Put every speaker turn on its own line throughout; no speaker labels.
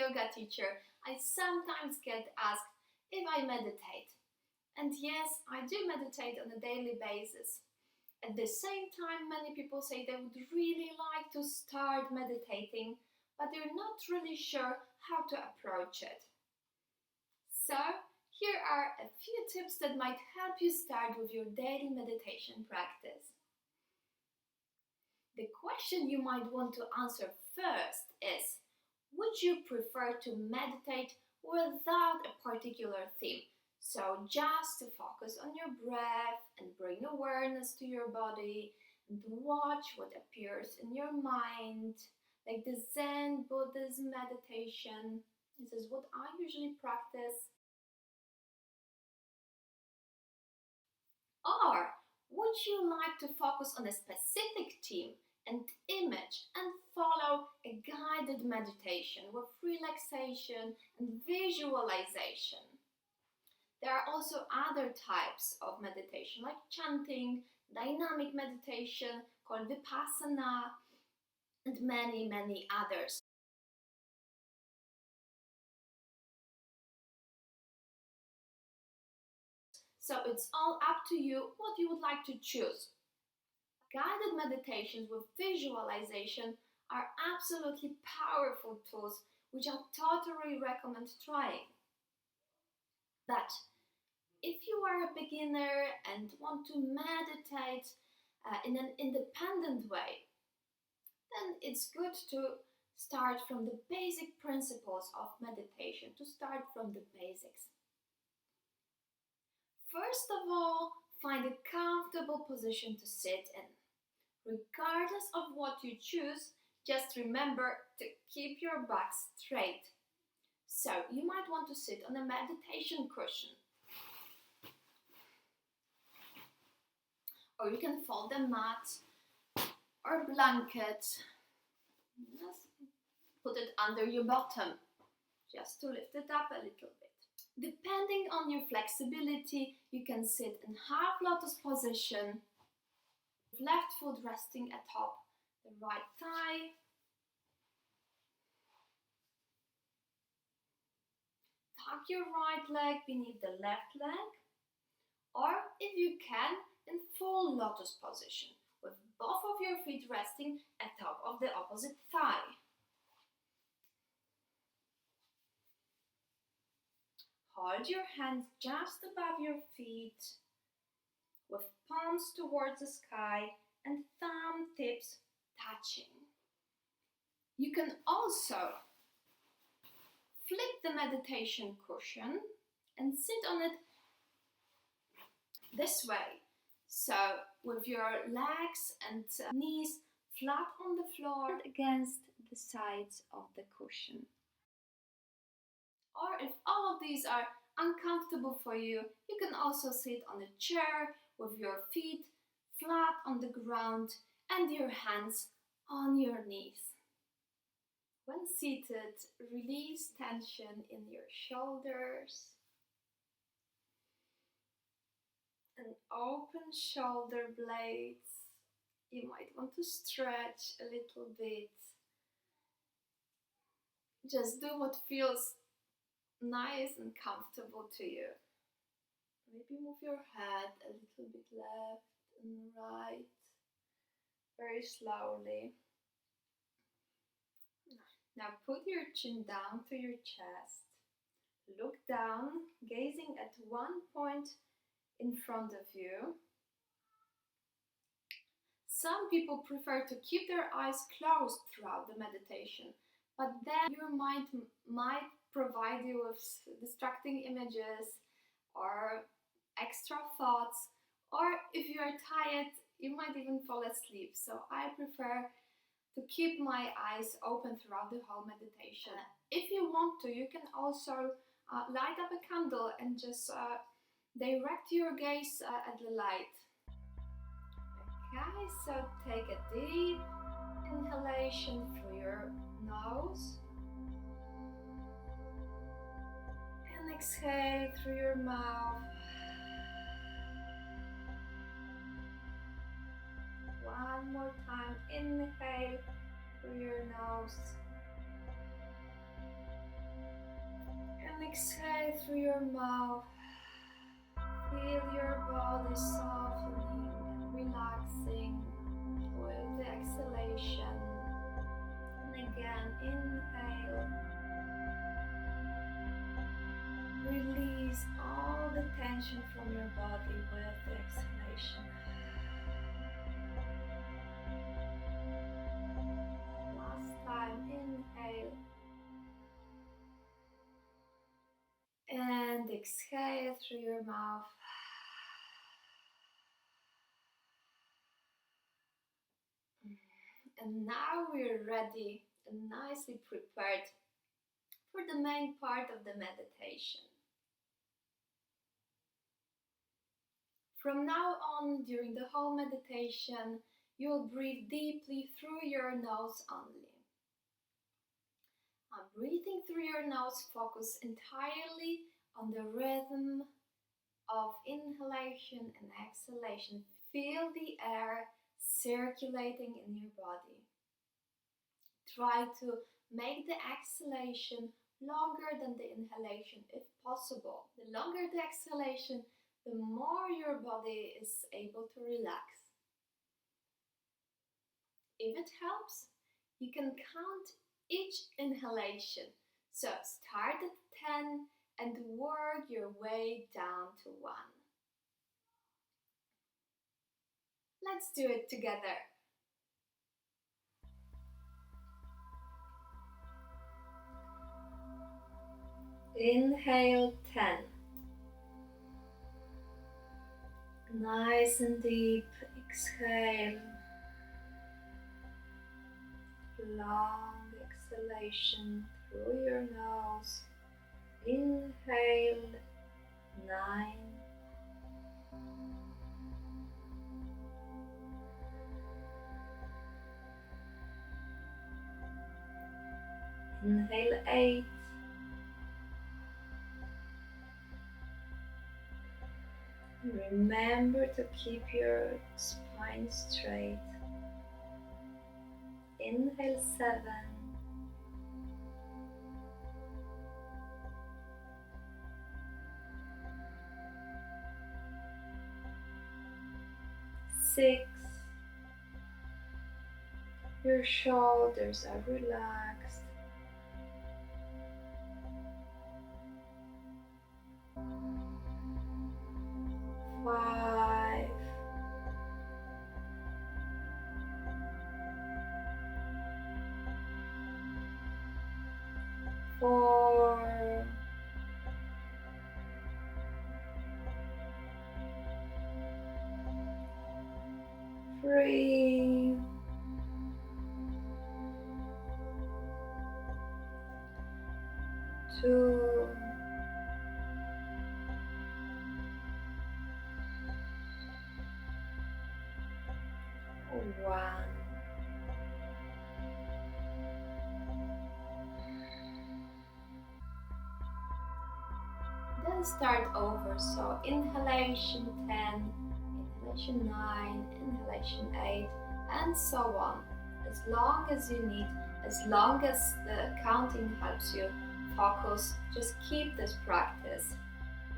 yoga teacher, I sometimes get asked if I meditate. And yes, I do meditate on a daily basis. At the same time, many people say they would really like to start meditating, but they're not really sure how to approach it. So, here are a few tips that might help you start with your daily meditation practice. The question you might want to answer first is, would you prefer to meditate without a particular theme? So just to focus on your breath and bring awareness to your body and watch what appears in your mind, like the Zen Buddhism meditation. This is what I usually practice. Or would you like to focus on a specific theme and image and follow a guided meditation with relaxation and visualization? There are also other types of meditation like chanting, dynamic meditation called vipassana, and many others. So it's all up to you what you would like to choose. Guided meditations with visualization are absolutely powerful tools which I totally recommend trying. But if you are a beginner and want to meditate in an independent way, then it's good to start from the basic principles of meditation, to start from the basics. First of all, find a comfortable position to sit in. Regardless of what you choose, just remember to keep your back straight. So you might want to sit on a meditation cushion. Or you can fold a mat or blanket. Just put it under your bottom, just to lift it up a little bit. Depending on your flexibility, you can sit in half lotus position, left foot resting atop the right thigh. Tuck your right leg beneath the left leg, or if you can, in full lotus position, with both of your feet resting atop of the opposite thigh. Hold your hands just above your feet, with palms towards the sky and thumb tips touching. You can also flip the meditation cushion and sit on it this way. So with your legs and knees flat on the floor against the sides of the cushion. Or if all of these are uncomfortable for you, you can also sit on a chair with your feet flat on the ground and your hands on your knees. When seated, release tension in your shoulders and open shoulder blades. You might want to stretch a little bit. Just do what feels nice and comfortable to you. Maybe move your head a little bit left and right, very slowly. Now put your chin down to your chest. Look down, gazing at one point in front of you. Some people prefer to keep their eyes closed throughout the meditation, but then your mind might provide you with distracting images or extra thoughts, or if you are tired, you might even fall asleep. So I prefer to keep my eyes open throughout the whole meditation. If you want to, you can also light up a candle and just direct your gaze at the light. Okay, so take a deep inhalation through your nose and exhale through your mouth. One more time, inhale through your nose And exhale through your mouth. Feel your body softening and relaxing with the exhalation. And again, inhale. Release all the tension from your body with the exhalation. Last time, inhale. And exhale through your mouth. And now we're ready and nicely prepared for the main part of the meditation. From now on, during the whole meditation, you will breathe deeply through your nose only. Breathing through your nose, focus entirely on the rhythm of inhalation and exhalation. Feel the air circulating in your body. Try to make the exhalation longer than the inhalation if possible. The longer the exhalation, the more your body is able to relax. If it helps, you can count each inhalation. So start at 10 and work your way down to 1. Let's do it together. Inhale 10. Nice and deep. Exhale. Long exhalation through your nose. Inhale 9. Inhale 8. Remember to keep your spine straight. Inhale 7. 6. Your shoulders are relaxed. 5. 4. 3. 2. 1. Then start over. So inhalation 10, inhalation 9, inhalation 8, and so on. As long as you need, as long as the counting helps you focus, just keep this practice.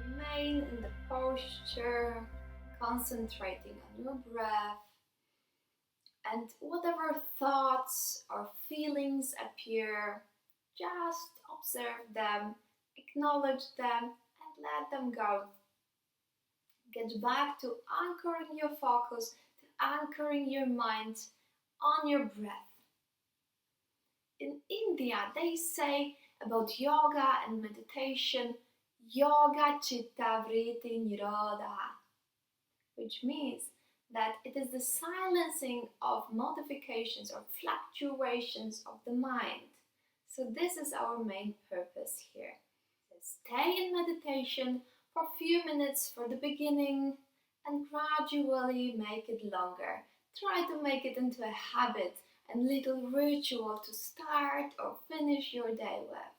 Remain in the posture, concentrating on your breath, and whatever thoughts or feelings appear, just observe them, acknowledge them, and let them go. Get back to anchoring your focus, to anchoring your mind on your breath. In India, they say about yoga and meditation, yoga chitta vritti nirodha, which means that it is the silencing of modifications or fluctuations of the mind. So this is our main purpose here. Stay in meditation for a few minutes for the beginning and gradually make it longer. Try to make it into a habit and little ritual to start or finish your day with.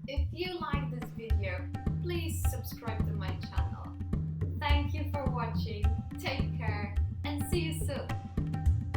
If you like this video, please subscribe to my channel. Thank you for watching, take care, and see you soon.